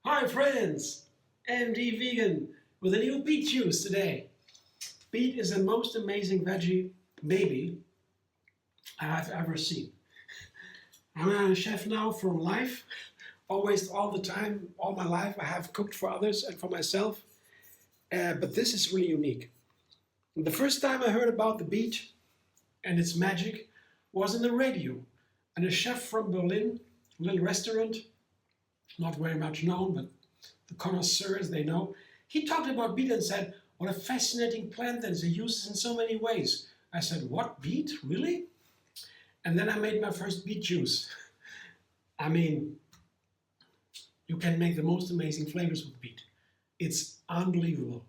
Hi friends, MD Vegan with a new beet juice today. Beet is the most amazing veggie maybe I've ever seen. I'm a chef now for life, always all the time, all my life I have cooked for others and for myself, but this is really unique. And the first time I heard about the beet and its magic was in the radio, and a chef from Berlin, a little restaurant, not very much known, but the connoisseurs, they know. He talked about beet and said, what a fascinating plant that is. He uses it in so many ways. I said, what, beet? Really? And then I made my first beet juice. I mean, you can make the most amazing flavors with beet. It's unbelievable.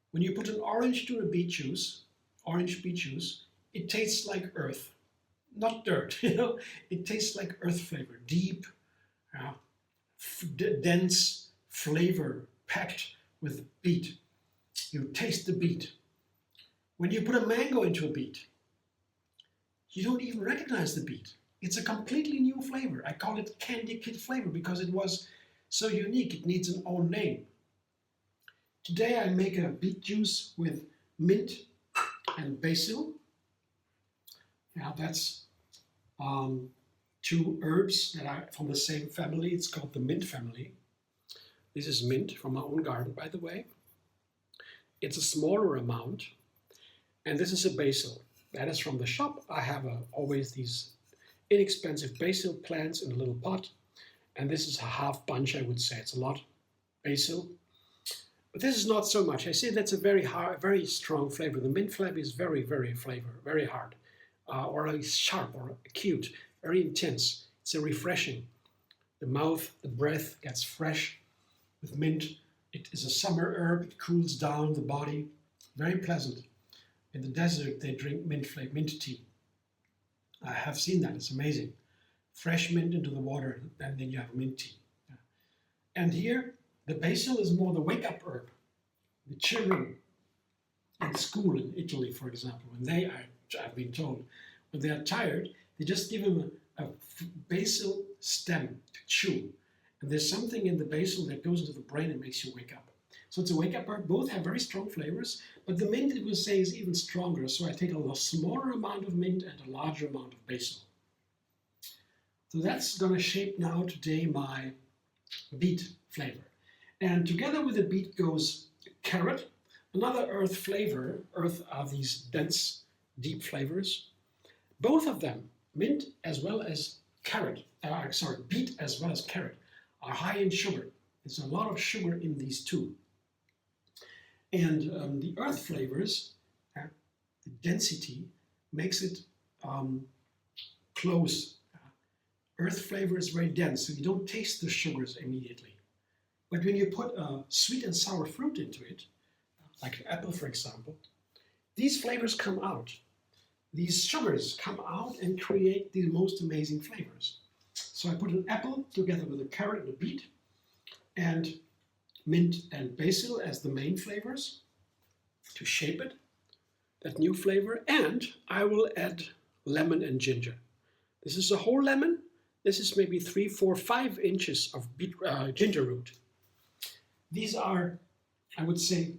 When you put an orange to a beet juice, orange beet juice, it tastes like earth, not dirt, you know? It tastes like earth flavor, deep, dense flavor packed with beet. You taste the beet. When you put a mango into a beet, you don't even recognize the beet. It's a completely new flavor. I call it candy kid flavor because it was so unique. It needs an own name. Today I make a beet juice with mint and basil. Now that's two herbs that are from the same family. It's called the mint family. This is mint from my own garden, by the way. It's a smaller amount. And this is a basil. That is from the shop. I have always these inexpensive basil plants in a little pot. And this is a half bunch, I would say. It's a lot basil. But this is not so much. I say that's a very hard, very strong flavor. The mint flavor is very, very very hard. Or like sharp or acute, very intense. It's a refreshing. The mouth, the breath gets fresh with mint. It is a summer herb. It cools down the body. Very pleasant. In the desert, they drink mint tea. I have seen that. It's amazing. Fresh mint into the water, and then you have mint tea. And here, the basil is more the wake-up herb. The children in school in Italy, for example, when they are, I've been told, when they are tired, they just give them a basil stem to chew. And there's something in the basil that goes into the brain and makes you wake up. So it's a wake-up herb. Both have very strong flavors, but the mint, it will say, is even stronger. So I take a smaller amount of mint and a larger amount of basil. So that's going to shape now today my beet flavor. And together with the beet goes carrot, another earth flavor. Earth are these dense, deep flavors. Both of them, mint as well as beet as well as carrot, are high in sugar. There's a lot of sugar in these two. And the earth flavors, the density, makes it close. Earth flavor is very dense, so you don't taste the sugars immediately. But when you put a sweet and sour fruit into it, like an apple, for example, these flavors come out. These sugars come out and create the most amazing flavors. So I put an apple together with a carrot and a beet, and mint and basil as the main flavors to shape it, that new flavor, and I will add lemon and ginger. This is a whole lemon. This is maybe 3, 4, 5 inches of ginger root. These are, I would say,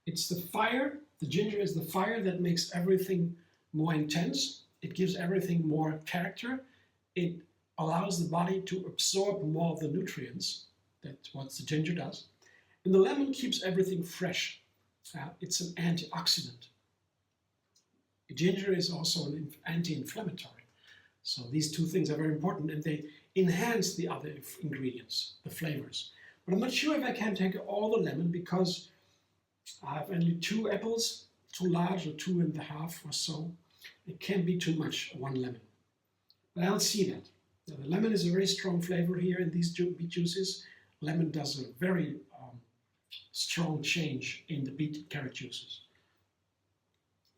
it's the fire. The ginger is the fire that makes everything more intense. It gives everything more character. It allows the body to absorb more of the nutrients. That's what the ginger does. And the lemon keeps everything fresh. It's an antioxidant. The ginger is also an anti-inflammatory. So these two things are very important, and they enhance the other ingredients, the flavors. But I'm not sure if I can take all the lemon because I have only 2 apples, too large, or 2.5 or so. It can be too much, 1 lemon. But I'll see that. Now, the lemon is a very strong flavor here in these beet juices. Lemon does a very strong change in the beet and carrot juices.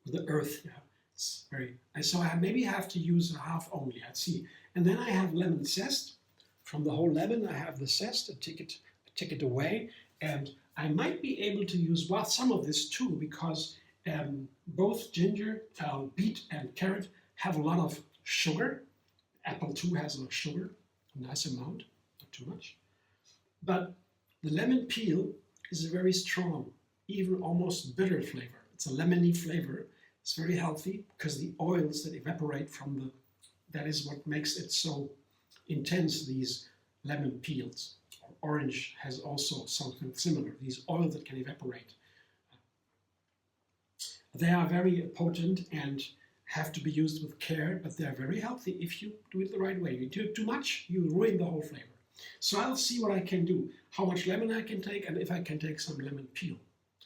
The earth, it's very. So I maybe have to use a half only. I'd see. And then I have lemon zest. From the whole lemon, I have the zest. I take it away, and I might be able to use some of this too, because both ginger, beet, and carrot have a lot of sugar. Apple too has a lot of sugar, a nice amount, not too much. But the lemon peel is a very strong, even almost bitter flavor. It's a lemony flavor. It's very healthy because the oils that evaporate from that is what makes it so intense, these lemon peels. Orange has also something similar, these oils that can evaporate. They are very potent and have to be used with care, but they're very healthy if you do it the right way. You do it too much, you ruin the whole flavor. So I'll see what I can do, how much lemon I can take, and if I can take some lemon peel.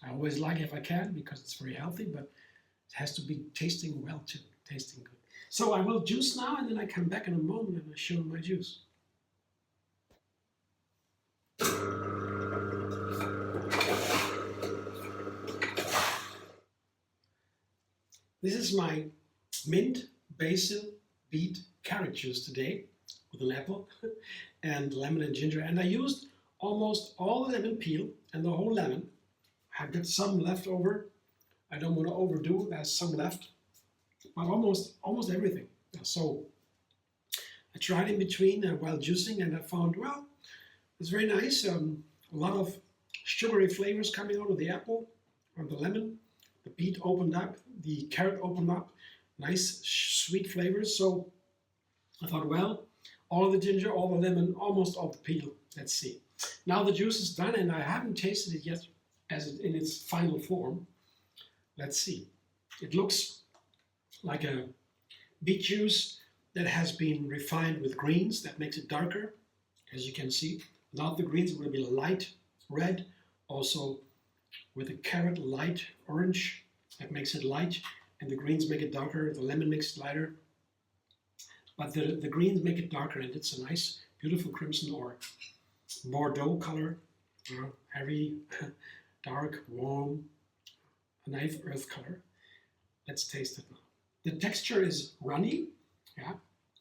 I always like it if I can because it's very healthy, but it has to be tasting well too, tasting good. So I will juice now, and then I come back in a moment and I show you my juice. This is my mint, basil, beet, carrot juice today with an apple and lemon and ginger. And I used almost all the lemon peel and the whole lemon. I've got some left over. I don't want to overdo. There's some left, but almost everything. So I tried in between while juicing, and I found, well, it's very nice. A lot of sugary flavors coming out of the apple and the lemon. The beet opened up, the carrot opened up, nice sweet flavors. So I thought, well, all the ginger, all the lemon, almost all the peel. Let's see. Now the juice is done, and I haven't tasted it yet in its final form. Let's see. It looks like a beet juice that has been refined with greens. That makes it darker, as you can see. Without the greens, it will be light red. Also with the carrot, light orange. That makes it light. And the greens make it darker. The lemon makes it lighter. But the greens make it darker, and it's a nice, beautiful crimson or Bordeaux color. Heavy, dark, warm, a nice earth color. Let's taste it now. The texture is runny. Yeah.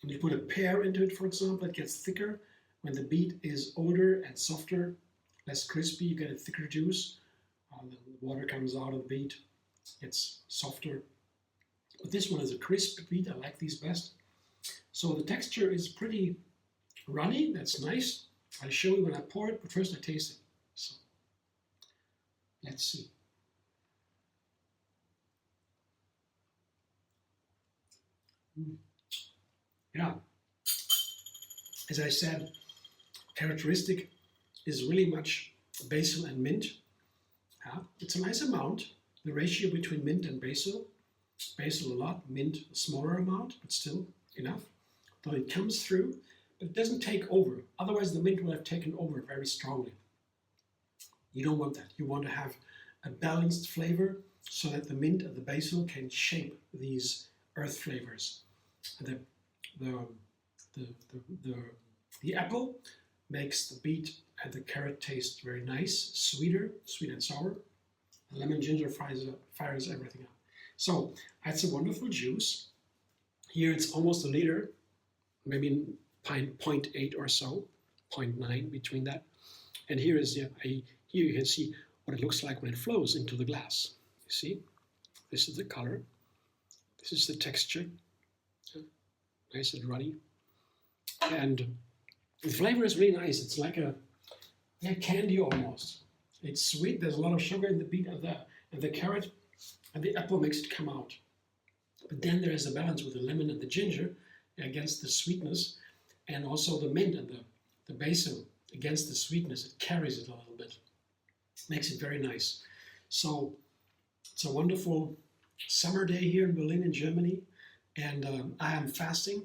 When you put a pear into it, for example, it gets thicker. When the beet is older and softer, less crispy, you get a thicker juice. The water comes out of the beet. It's softer. But this one is a crisp beet. I like these best. So the texture is pretty runny. That's nice. I'll show you when I pour it, but first I taste it. So let's see. Yeah, as I said, characteristic is really much basil and mint. Yeah, it's a nice amount, the ratio between mint and basil. Basil a lot, mint a smaller amount, but still enough. Though it comes through, but it doesn't take over. Otherwise the mint will have taken over very strongly. You don't want that. You want to have a balanced flavor so that the mint and the basil can shape these earth flavors. And the apple makes the beet and the carrot taste very nice, sweeter, sweet and sour. The lemon ginger fires everything up. So that's a wonderful juice. Here it's almost a liter, maybe 0.8 or so, 0.9 between that. And here is here you can see what it looks like when it flows into the glass. You see, this is the color, this is the texture. Nice and runny, and the flavor is really nice. It's like a candy almost. It's sweet. There's a lot of sugar in the beet and the carrot, and the apple makes it come out. But then there is a balance with the lemon and the ginger against the sweetness, and also the mint and the basil against the sweetness. It carries it a little bit, makes it very nice. So it's a wonderful summer day here in Berlin, in Germany. And I am fasting.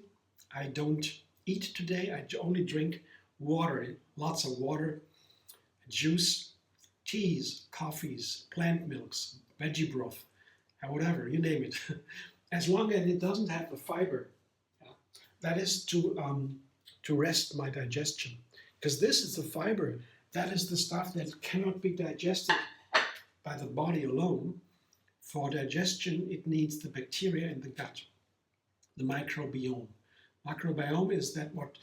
I don't eat today. I only drink water, lots of water, juice, teas, coffees, plant milks, veggie broth, and whatever, you name it. As long as it doesn't have the fiber, that is to rest my digestion. Because this is the fiber, that is the stuff that cannot be digested by the body alone. For digestion, it needs the bacteria in the gut. The microbiome. Microbiome is that what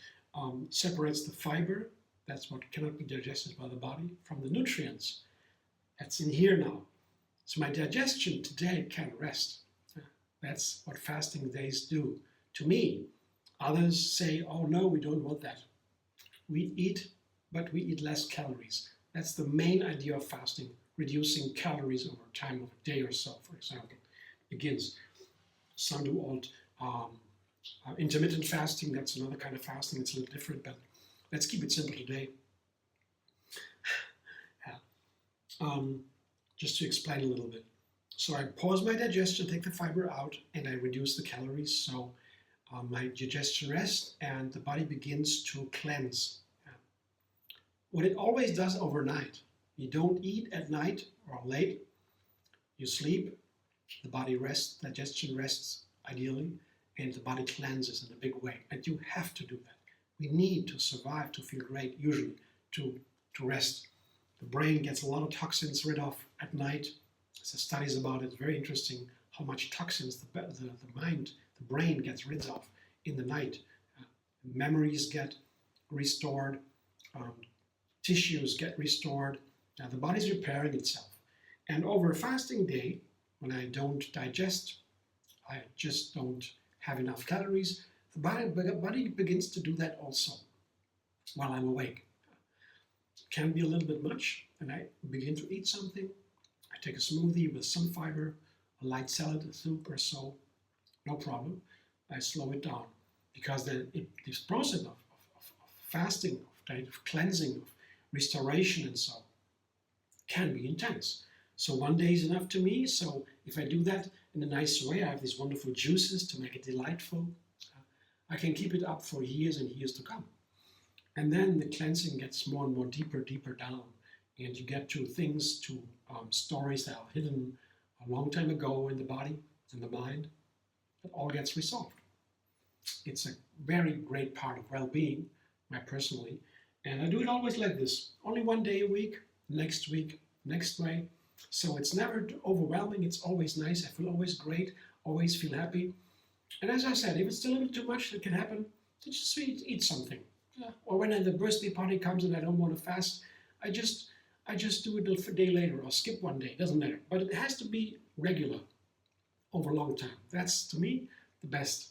separates the fiber, that's what cannot be digested by the body, from the nutrients. That's in here now. So my digestion today can rest. That's what fasting days do to me. Others say, oh no, we don't want that. We eat, but we eat less calories. That's the main idea of fasting, reducing calories over time of a day or so, for example, begins. Some do old intermittent fasting. That's another kind of fasting. It's a little different, but let's keep it simple today. Just to explain a little bit. So I pause my digestion, take the fiber out, and I reduce the calories. So my digestion rests and the body begins to cleanse. What it always does overnight. You don't eat at night or late. You sleep, the body rests, digestion rests ideally, and the body cleanses in a big way. And you have to do that. We need to survive, to feel great, usually, to rest. The brain gets a lot of toxins rid of at night. There's studies about it. It's very interesting how much toxins the brain gets rid of in the night. Memories get restored. Tissues get restored. The body's repairing itself. And over a fasting day, when I don't digest, I just don't have enough calories, the body begins to do that also while I'm awake. It can be a little bit much, and I begin to eat something. I take a smoothie with some fiber, a light salad, a soup or so, no problem. I slow it down because this process of fasting, of cleansing, of restoration and so can be intense. So one day is enough to me. So if I do that in a nice way, I have these wonderful juices to make it delightful. I can keep it up for years and years to come. And then the cleansing gets more and more deeper down. And you get to things, to stories that are hidden a long time ago in the body, in the mind. It all gets resolved. It's a very great part of well-being, personally. And I do it always like this. Only one day a week, next week, next way. So it's never overwhelming. It's always nice. I feel always great, always feel happy. And as I said, if it's still a little too much, that can happen. Just eat something. Yeah. Or when the birthday party comes and I don't want to fast, I just do it a day later or skip one day. Doesn't matter. But it has to be regular over a long time. That's, to me, the best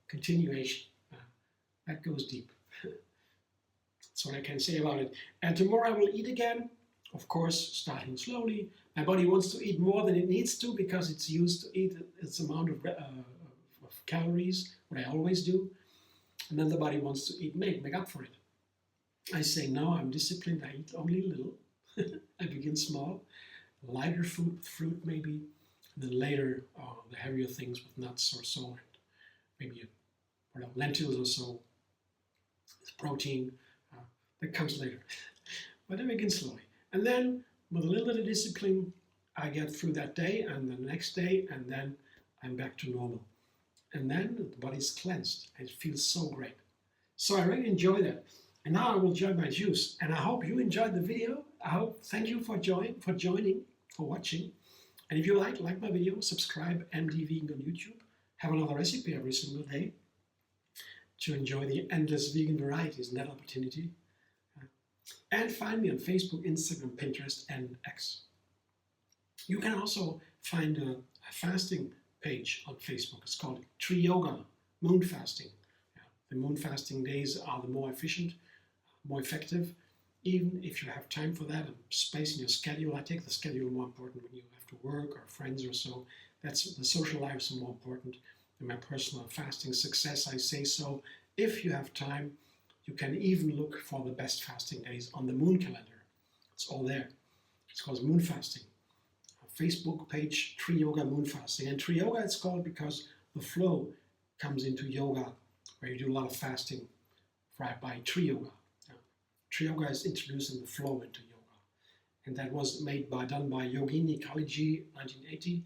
continuation. That goes deep. That's what I can say about it. And tomorrow I will eat again. Of course, starting slowly. My body wants to eat more than it needs to because it's used to eat its amount of calories, what I always do. And then the body wants to eat, make up for it. I say, no, I'm disciplined. I eat only a little. I begin small, lighter fruit maybe, and then later the heavier things with nuts or so, and maybe lentils or so. It's protein. That comes later. But I begin slowly. And then, with a little bit of discipline, I get through that day and the next day, and then I'm back to normal. And then the body's cleansed. It feels so great. So I really enjoy that. And now I will enjoy my juice. And I hope you enjoyed the video. Thank you for joining, for watching. And if you like my video, subscribe MD Vegan on YouTube. Have another recipe every single day to enjoy the endless vegan varieties and that opportunity. And find me on Facebook, Instagram, Pinterest, and X. You can also find a fasting page on Facebook. It's called TriYoga Moonfasting. The moonfasting days are the more efficient, more effective. Even if you have time for that and space in your schedule, I take the schedule more important when you have to work or friends or so. That's the social life is more important than my personal fasting success. I say so. If you have time, you can even look for the best fasting days on the moon calendar. It's all there. It's called Moonfasting. A Facebook page, TriYoga Moonfasting. And TriYoga it's called because the flow comes into yoga, where you do a lot of fasting by TriYoga. TriYoga is introducing the flow into yoga. And that was done by Yogini Kaliji, 1980.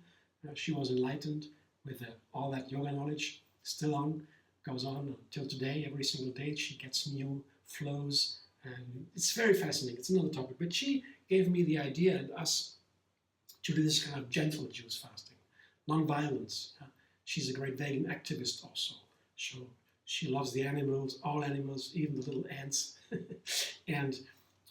She was enlightened with all that yoga knowledge. Still goes on until today. Every single day she gets new flows. And it's very fascinating. It's another topic. But she gave me the idea and us to do this kind of gentle juice fasting. Non-violence. She's a great vegan activist also. She loves the animals, all animals, even the little ants. And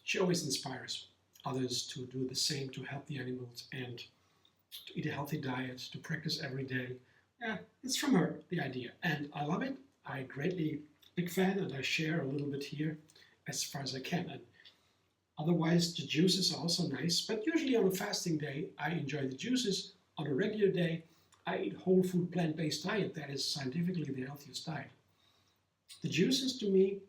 she always inspires others to do the same, to help the animals and to eat a healthy diet, to practice every day Yeah, it's from her, the idea, and I love it. I greatly big fan, and I share a little bit here as far as I can. And otherwise, the juices are also nice, but usually on a fasting day, I enjoy the juices. On a regular day, I eat whole food plant-based diet. That is scientifically the healthiest diet. The juices to me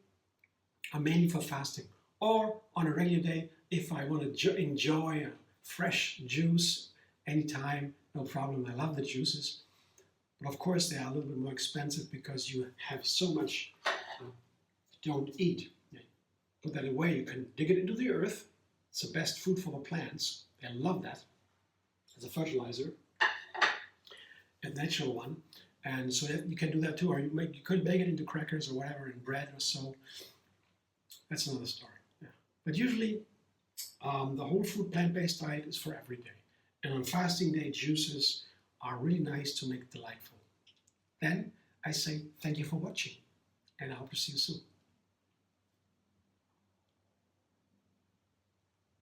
are mainly for fasting, or on a regular day, if I want to enjoy a fresh juice anytime, no problem. I love the juices. But of course, they are a little bit more expensive because you have so much you don't eat. You put that away. You can dig it into the earth. It's the best food for the plants. They love that as a fertilizer, a natural one. And so you can do that too. Or you could make it into crackers or whatever, in bread or so. That's another story. Yeah. But usually, the whole food plant-based diet is for every day. And on fasting day, juices are really nice to make it delightful. Then I say thank you for watching, and I hope to see you soon.